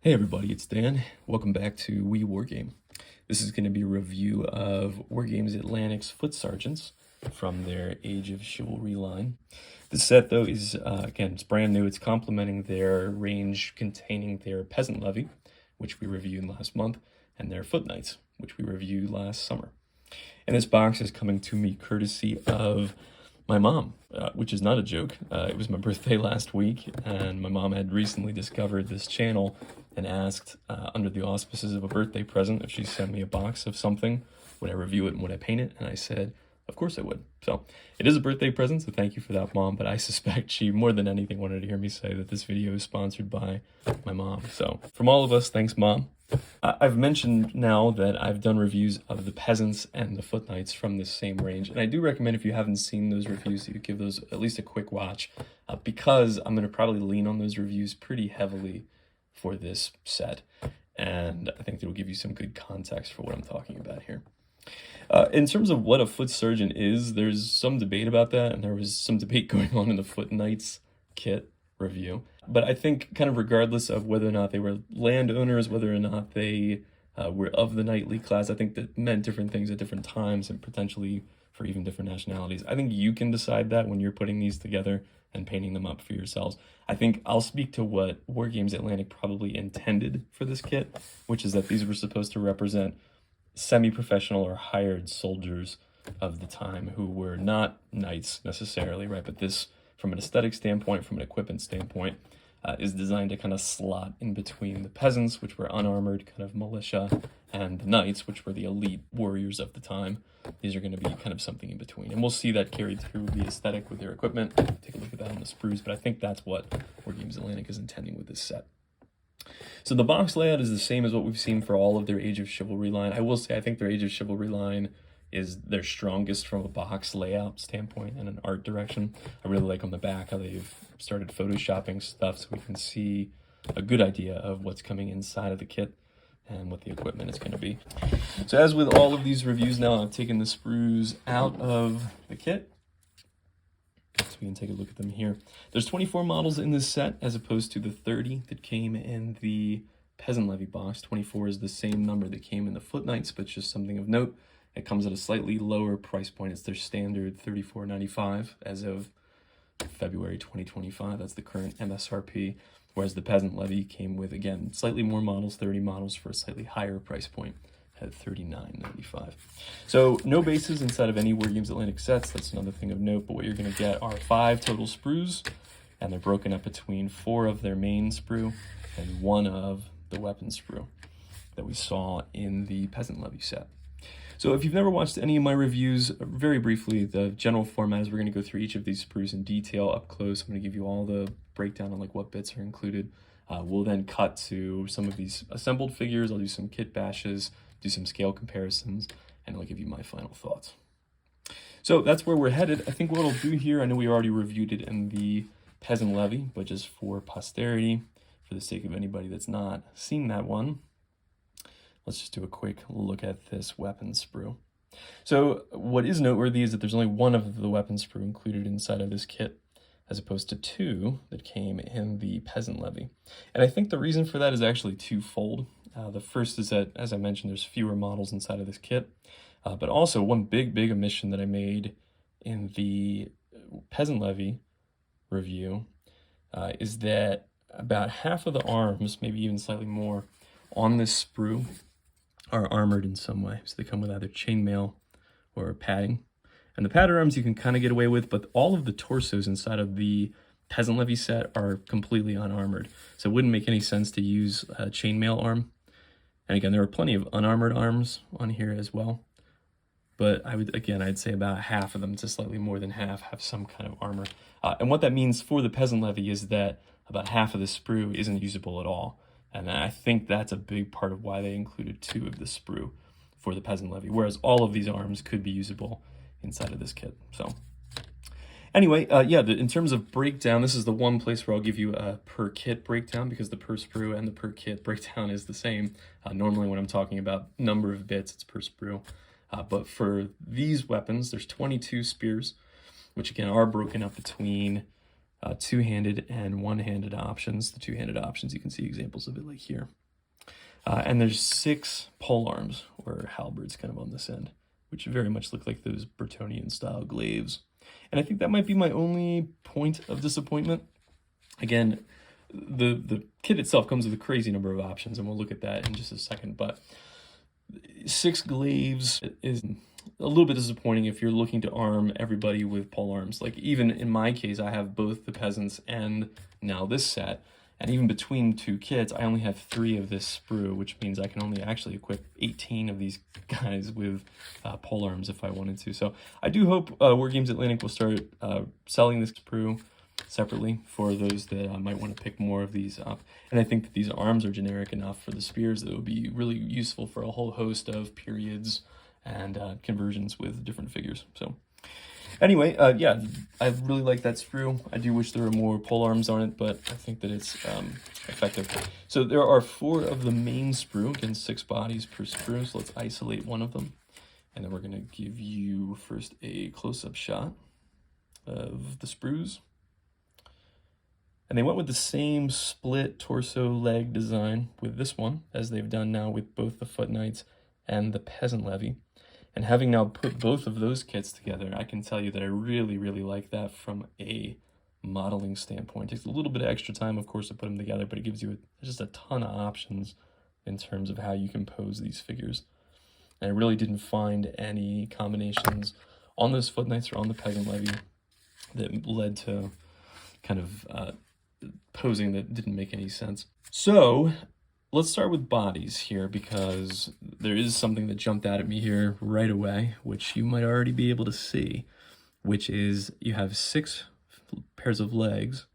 Hey everybody, it's Dan. Welcome back to Wargame. This is going to be a review of Wargames Atlantic's Foot Sergeants from their Age of Chivalry line. This set, though, is, again, it's brand new. It's complementing their range containing their Peasant Levy, which we reviewed last month, and their Foot Knights, which we reviewed last summer. And this box is coming to me courtesy of my mom, which is not a joke. It was my birthday last week, and my mom had recently discovered this channel and asked, under the auspices of a birthday present, if she sent me a box of something, would I review it and would I paint it? And I said, of course I would. So it is a birthday present, so thank you for that, Mom. But I suspect she, more than anything, wanted to hear me say that this video is sponsored by my mom. So from all of us, thanks, Mom. I've mentioned now that I've done reviews of the Peasants and the Foot Knights from this same range, and I do recommend, if you haven't seen those reviews, that you give those at least a quick watch, because I'm going to probably lean on those reviews pretty heavily for this set, and I think it'll give you some good context for what I'm talking about here. In terms of what a Foot Sergeant is, there's some debate about that, and there was some debate going on in the Foot Knights kit review. But I think, kind of regardless of whether or not they were landowners, whether or not they were of the knightly class, I think that meant different things at different times and potentially for even different nationalities. I think you can decide that when you're putting these together and painting them up for yourselves. I think I'll speak to what Wargames Atlantic probably intended for this kit, which is that these were supposed to represent semi-professional or hired soldiers of the time who were not knights necessarily, right? But this, from an aesthetic standpoint, from an equipment standpoint, is designed to kind of slot in between the peasants, which were unarmored kind of militia, and the knights, which were the elite warriors of the time. These are going to be kind of something in between. And we'll see that carried through the aesthetic with their equipment. Take a look at that on the sprues, but I think that's what Wargames Atlantic is intending with this set. So the box layout is the same as what we've seen for all of their Age of Chivalry line. I will say I think their Age of Chivalry line is their strongest from a box layout standpoint and an art direction. I really like on the back how they've started photoshopping stuff so we can see a good idea of what's coming inside of the kit and what the equipment is going to be. So as with all of these reviews now, I've taken the sprues out of the kit, so we can take a look at them here. There's 24 models in this set as opposed to the 30 that came in the Peasant Levy box. 24 is the same number that came in the Foot Knights, but just something of note. It comes at a slightly lower price point. It's their standard $34.95 as of February 2025. That's the current MSRP, whereas the Peasant Levy came with, again, slightly more models, 30 models for a slightly higher price point at $39.95. So no bases inside of any Wargames Atlantic sets. That's another thing of note, but what you're going to get are 5 total sprues, and they're broken up between 4 of their main sprue and 1 of the weapon sprue that we saw in the Peasant Levy set. So if you've never watched any of my reviews, very briefly, the general format is we're going to go through each of these sprues in detail up close. I'm going to give you all the breakdown on like what bits are included. We'll then cut to some of these assembled figures. I'll do some kit bashes, do some scale comparisons, and I'll give you my final thoughts. So that's where we're headed. I think what I'll do here, I know we already reviewed it in the Peasant Levy, but just for posterity, for the sake of anybody that's not seen that one, let's just do a quick look at this weapon sprue. So what is noteworthy is that there's only 1 of the weapon sprue included inside of this kit, as opposed to 2 that came in the Peasant Levy. And I think the reason for that is actually twofold. The first is that, as I mentioned, there's fewer models inside of this kit, but also one big omission that I made in the Peasant Levy review is that about half of the arms, maybe even slightly more, on this sprue are armored in some way. So they come with either chainmail or padding. And the padded arms you can kind of get away with, but all of the torsos inside of the Peasant Levy set are completely unarmored. So it wouldn't make any sense to use a chainmail arm. And again, there are plenty of unarmored arms on here as well. But I'd say about half of them to slightly more than half have some kind of armor. And what that means for the Peasant Levy is that about half of the sprue isn't usable at all. And I think that's a big part of why they included 2 of the sprue for the Peasant Levy, whereas all of these arms could be usable inside of this kit. So anyway, in terms of breakdown, this is the one place where I'll give you a per kit breakdown, because the per sprue and the per kit breakdown is the same. Normally when I'm talking about number of bits, it's per sprue. But for these weapons, there's 22 spears, which again are broken up between two-handed and one-handed options. The two-handed options, you can see examples of it like here. And there's 6 pole arms, or halberds, kind of on this end, which very much look like those Bretonnian-style glaives. And I think that might be my only point of disappointment. Again, the kit itself comes with a crazy number of options, and we'll look at that in just a second, but 6 glaives is a little bit disappointing if you're looking to arm everybody with pole arms. Like, even in my case, I have both the peasants and now this set, and even between 2 kits, I only have 3 of this sprue, which means I can only actually equip 18 of these guys with pole arms if I wanted to. So I do hope Wargames Atlantic will start selling this sprue separately for those that might want to pick more of these up. And I think that these arms are generic enough for the spears that it would be really useful for a whole host of periods and conversions with different figures. So anyway, yeah, I really like that sprue. I do wish there were more pole arms on it, but I think that it's effective. So there are 4 of the main sprue, again 6 bodies per sprue, so let's isolate one of them. And then we're going to give you first a close-up shot of the sprues. And they went with the same split torso leg design with this one, as they've done now with both the Foot Knights and the Peasant Levy. And having now put both of those kits together, I can tell you that I really, really like that from a modeling standpoint. It takes a little bit of extra time, of course, to put them together, but it gives you just a ton of options in terms of how you can pose these figures. And I really didn't find any combinations on those Foot Knights or on the Peasant Levy that led to kind of posing that didn't make any sense. So let's start with bodies here, because there is something that jumped out at me here right away, which you might already be able to see, which is you have 6 pairs of legs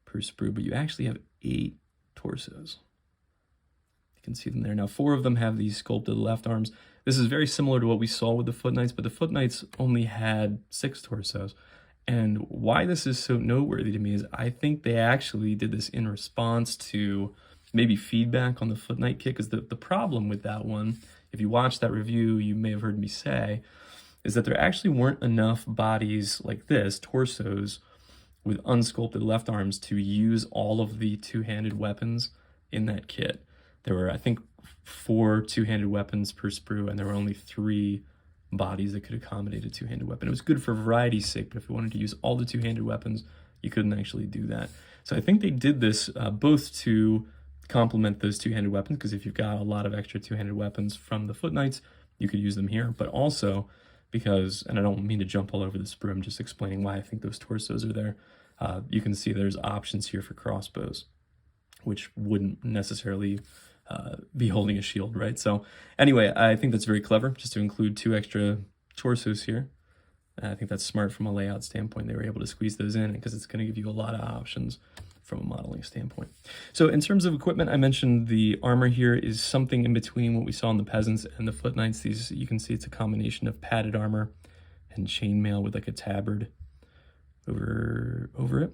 per sprue, but you actually have 8 torsos. You can see them there. Now 4 of them have these sculpted left arms. This is very similar to what we saw with the Foot Knights, but the Foot Knights only had 6 torsos. And why this is so noteworthy to me is I think they actually did this in response to maybe feedback on the Foot Knight kit, because the problem with that one, if you watch that review, you may have heard me say, is that there actually weren't enough bodies like this, torsos, with unsculpted left arms to use all of the two-handed weapons in that kit. There were, I think, 4 two-handed weapons per sprue, and there were only 3 bodies that could accommodate a two-handed weapon. It was good for variety's sake, but if you wanted to use all the two-handed weapons, you couldn't actually do that. So I think they did this both to complement those two-handed weapons, because if you've got a lot of extra two-handed weapons from the Foot Knights, you could use them here, but also because, and I don't mean to jump all over the sprue, I'm just explaining why I think those torsos are there. You can see there's options here for crossbows, which wouldn't necessarily be holding a shield, right? So anyway, I think that's very clever, just to include 2 extra torsos here. I think that's smart from a layout standpoint. They were able to squeeze those in because it's going to give you a lot of options from a modeling standpoint. So in terms of equipment, I mentioned the armor here is something in between what we saw in the Peasants and the Foot Knights. These, you can see it's a combination of padded armor and chainmail with like a tabard over it.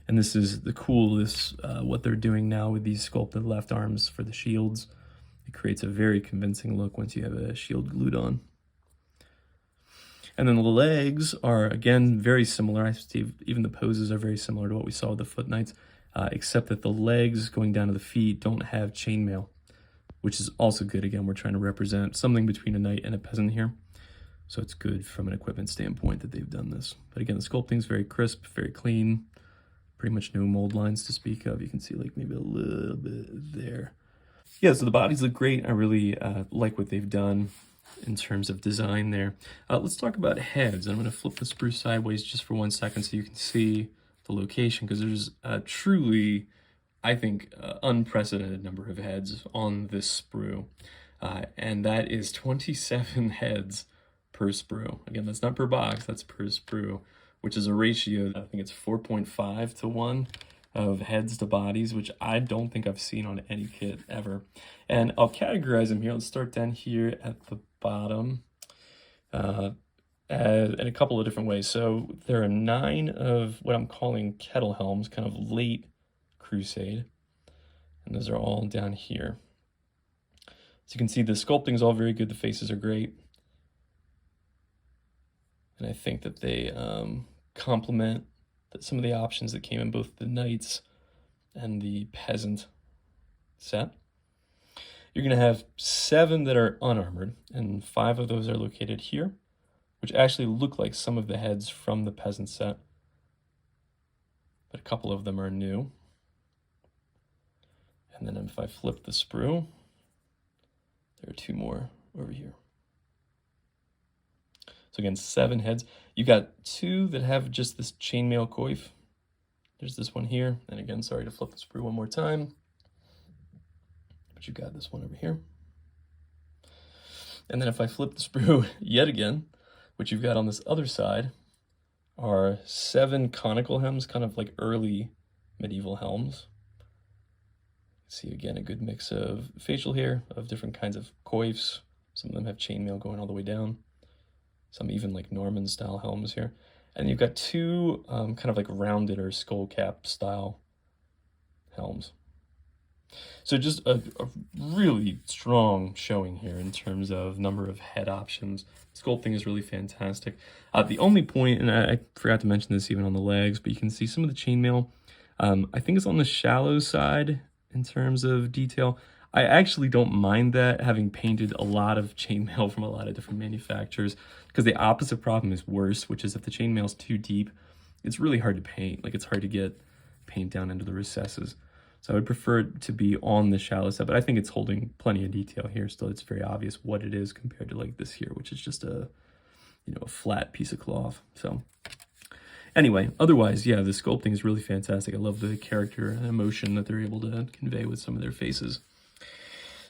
And this is the coolest, what they're doing now with these sculpted left arms for the shields. It creates a very convincing look once you have a shield glued on. And then the legs are, again, very similar. I see even the poses are very similar to what we saw with the Foot Knights, except that the legs going down to the feet don't have chainmail, which is also good. Again, we're trying to represent something between a knight and a peasant here. So it's good from an equipment standpoint that they've done this. But again, the sculpting's very crisp, very clean. Pretty much no mold lines to speak of. You can see like maybe a little bit there. Yeah, so the bodies look great. I really like what they've done in terms of design there. Let's talk about heads. I'm going to flip the sprue sideways just for 1 second so you can see the location, because there's truly, I think, unprecedented number of heads on this sprue. And that is 27 heads per sprue. Again, that's not per box, that's per sprue, which is a ratio, I think it's 4.5 to 1 of heads to bodies, which I don't think I've seen on any kit ever. And I'll categorize them here. Let's start down here at the bottom in a couple of different ways. So there are 9 of what I'm calling kettle helms, kind of late Crusade, and those are all down here. So you can see the sculpting is all very good, the faces are great. And I think that they complement some of the options that came in both the Knights and the Peasant set. You're going to have 7 that are unarmored, and 5 of those are located here, which actually look like some of the heads from the Peasant set, but a couple of them are new. And then if I flip the sprue, there are 2 more over here. So again, 7 heads. You've got 2 that have just this chainmail coif. There's this one here. And again, sorry to flip the sprue one more time, but you've got this one over here. And then if I flip the sprue yet again, what you've got on this other side are 7 conical helms, kind of like early medieval helms. See again a good mix of facial hair, of different kinds of coifs. Some of them have chainmail going all the way down. Some even like Norman style helms here. And you've got 2 kind of like rounded or skull cap style helms. So just a really strong showing here in terms of number of head options. Sculpting is really fantastic. The only point, and I forgot to mention this even on the legs, but you can see some of the chainmail. I think it's on the shallow side in terms of detail. I actually don't mind that, having painted a lot of chainmail from a lot of different manufacturers, because the opposite problem is worse, which is if the chainmail's too deep, it's really hard to paint. Like, it's hard to get paint down into the recesses. So I would prefer it to be on the shallow side, but I think it's holding plenty of detail here. Still, it's very obvious what it is compared to like this here, which is just a, you know, a flat piece of cloth. So anyway, otherwise, yeah, the sculpting is really fantastic. I love the character and emotion that they're able to convey with some of their faces.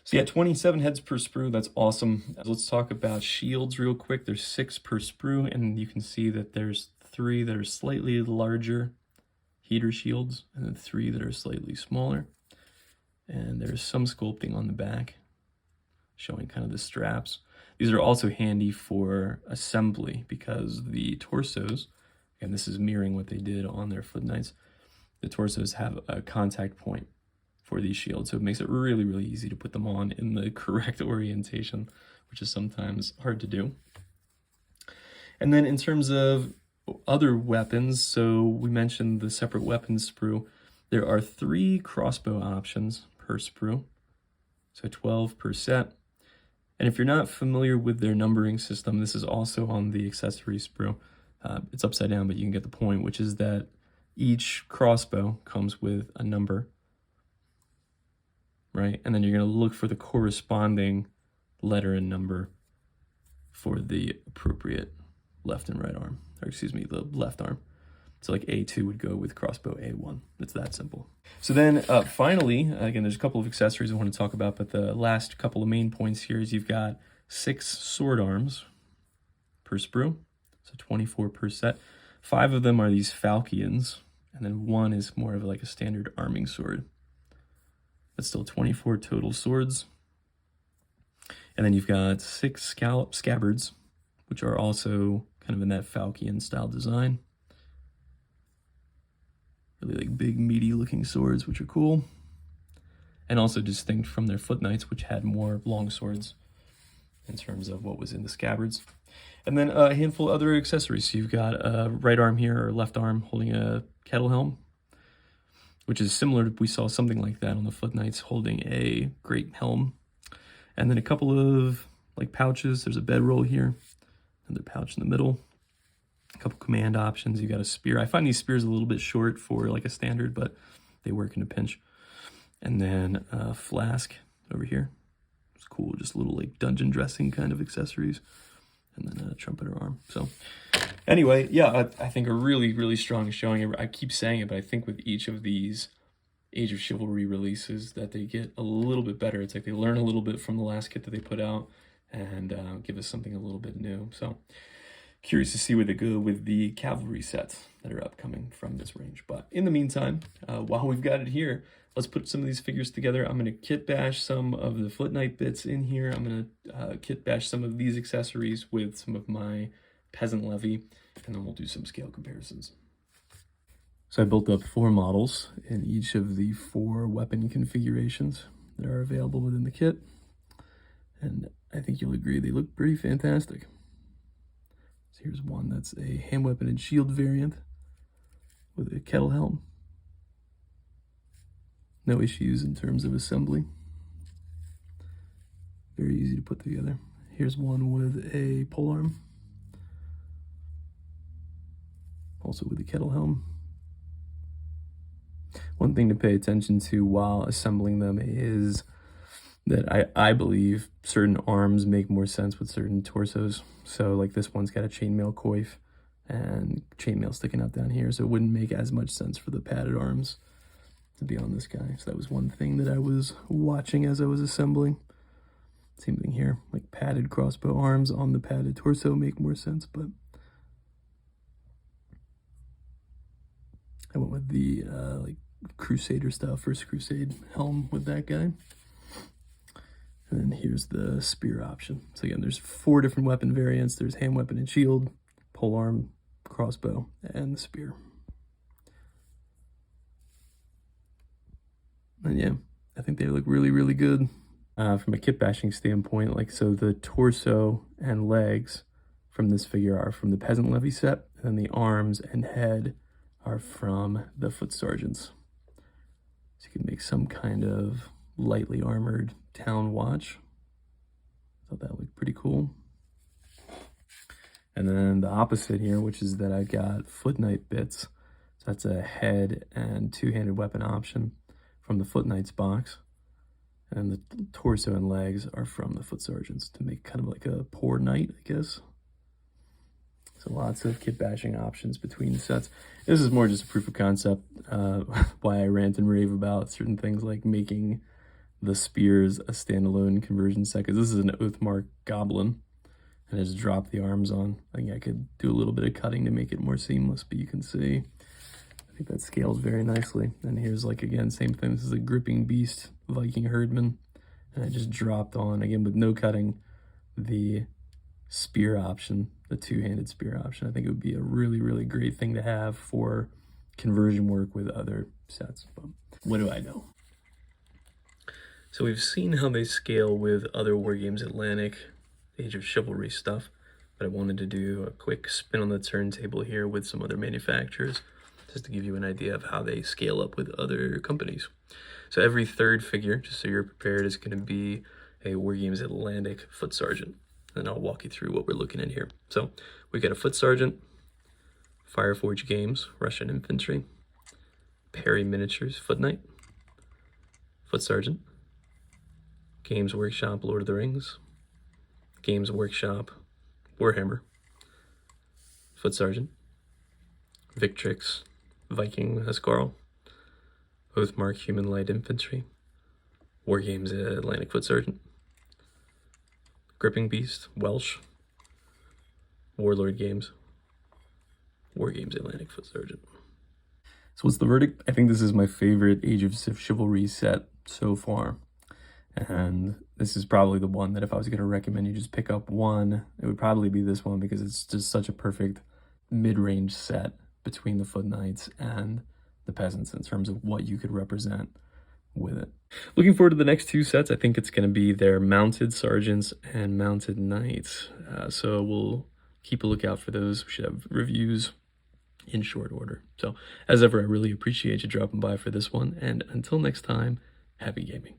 So yeah, 27 heads per sprue, that's awesome. Let's talk about shields real quick. There's 6 per sprue, and you can see that there's 3 that are slightly larger heater shields, and then 3 that are slightly smaller. And there's some sculpting on the back, showing kind of the straps. These are also handy for assembly, because the torsos, and this is mirroring what they did on their Foot Knights, the torsos have a contact point for these shields, so it makes it really, really easy to put them on in the correct orientation, which is sometimes hard to do. And then in terms of other weapons, so we mentioned the separate weapons sprue. There are 3 crossbow options per sprue, so 12 per set. And if you're not familiar with their numbering system, this is also on the accessory sprue. It's upside down, but you can get the point, which is that each crossbow comes with a number, right? And then you're going to look for the corresponding letter and number for the appropriate left and right arm, or excuse me, the left arm. So like A2 would go with crossbow A1. It's that simple. So then finally, again, there's a couple of accessories I want to talk about, but the last couple of main points here is you've got 6 sword arms per sprue, so 24 per set. 5 of them are these falchions, and then 1 is more of like a standard arming sword. But still 24 total swords. And then you've got 6 scabbards, which are also kind of in that falchion style design. Really like big, meaty looking swords, which are cool. And also distinct from their Foot Knights, which had more long swords in terms of what was in the scabbards. And then a handful of other accessories. So you've got a right arm here, or left arm, holding a kettle helm, which is similar to, we saw something like that on the Foot Knights, holding a great helm. And then a couple of like pouches. There's a bedroll here, another pouch in the middle. A couple command options. You got a spear. I find these spears a little bit short for like a standard, but they work in a pinch. And then a flask over here. It's cool, just little like dungeon dressing kind of accessories. And then a trumpeter arm. So anyway, yeah, I think a really, really strong showing. I keep saying it, but I think with each of these Age of Chivalry releases that they get a little bit better. It's like they learn a little bit from the last kit that they put out and give us something a little bit new. So curious to see where they go with the cavalry sets that are upcoming from this range. But in the meantime, while we've got it here, let's put some of these figures together. I'm going to kit bash some of the Foot Knight bits in here. I'm going to kit bash some of these accessories with some of my peasant levy, and then we'll do some scale comparisons. So I built up 4 models in each of the 4 weapon configurations that are available within the kit. And I think you'll agree they look pretty fantastic. So here's one that's a hand weapon and shield variant with a kettle helm. No issues in terms of assembly. Very easy to put together. Here's one with a polearm. Also with a kettle helm. One thing to pay attention to while assembling them is that I believe certain arms make more sense with certain torsos. So like this one's got a chainmail coif and chainmail sticking out down here, so it wouldn't make as much sense for the padded arms to be on this guy. So that was one thing that I was watching as I was assembling. Same thing here, like padded crossbow arms on the padded torso make more sense, but I went with the like Crusader style First Crusade helm with that guy. And then here's the spear option. So again, there's 4 different weapon variants. There's hand weapon and shield, polearm, crossbow, and the spear. And yeah, I think they look really, really good. From a kit bashing standpoint, like so the torso and legs from this figure are from the Peasant Levy set, and the arms and head are from the Foot Serjeants. So you can make some kind of lightly armored town watch. I thought that looked pretty cool. And then the opposite here, which is that I got Foot Knight bits. So that's a head and 2-handed weapon option from the Foot Knights box. And the torso and legs are from the Foot Serjeants to make kind of like a poor knight, I guess. So lots of kit bashing options between the sets. This is more just a proof of concept, why I rant and rave about certain things like making the spears a standalone conversion set, because this is an Oathmark Goblin, and I just dropped the arms on. I think I could do a little bit of cutting to make it more seamless, but you can see, I think that scales very nicely. And here's like, again, same thing. This is a Gripping Beast Viking Herdman, and I just dropped on, again, with no cutting, the spear option, the 2-handed spear option. I think it would be a really, really great thing to have for conversion work with other sets. But what do I know? So we've seen how they scale with other Wargames Atlantic Age of Chivalry stuff, but I wanted to do a quick spin on the turntable here with some other manufacturers, just to give you an idea of how they scale up with other companies. So every 3rd figure, just so you're prepared, is going to be a Wargames Atlantic Foot Sergeant. And I'll walk you through what we're looking at here. So we got a Foot Sergeant, Fireforge Games, Russian Infantry, Perry Miniatures, Foot Knight, Foot Sergeant, Games Workshop, Lord of the Rings, Games Workshop, Warhammer, Foot Sergeant, Victrix, Viking Huscarl, Oathmark Human Light Infantry, Wargames Atlantic Foot Sergeant, Gripping Beast, Welsh, Warlord Games, Wargames Atlantic Foot Sergeant. So what's the verdict? I think this is my favorite Age of Chivalry set so far. And this is probably the one that if I was going to recommend you just pick up one, it would probably be this one, because it's just such a perfect mid-range set between the Foot Knights and the Peasants in terms of what you could represent with it. Looking forward to the next 2 sets. I think it's going to be their Mounted Sergeants and Mounted Knights. So we'll keep a lookout for those. We should have reviews in short order. So as ever, I really appreciate you dropping by for this one. And until next time, happy gaming.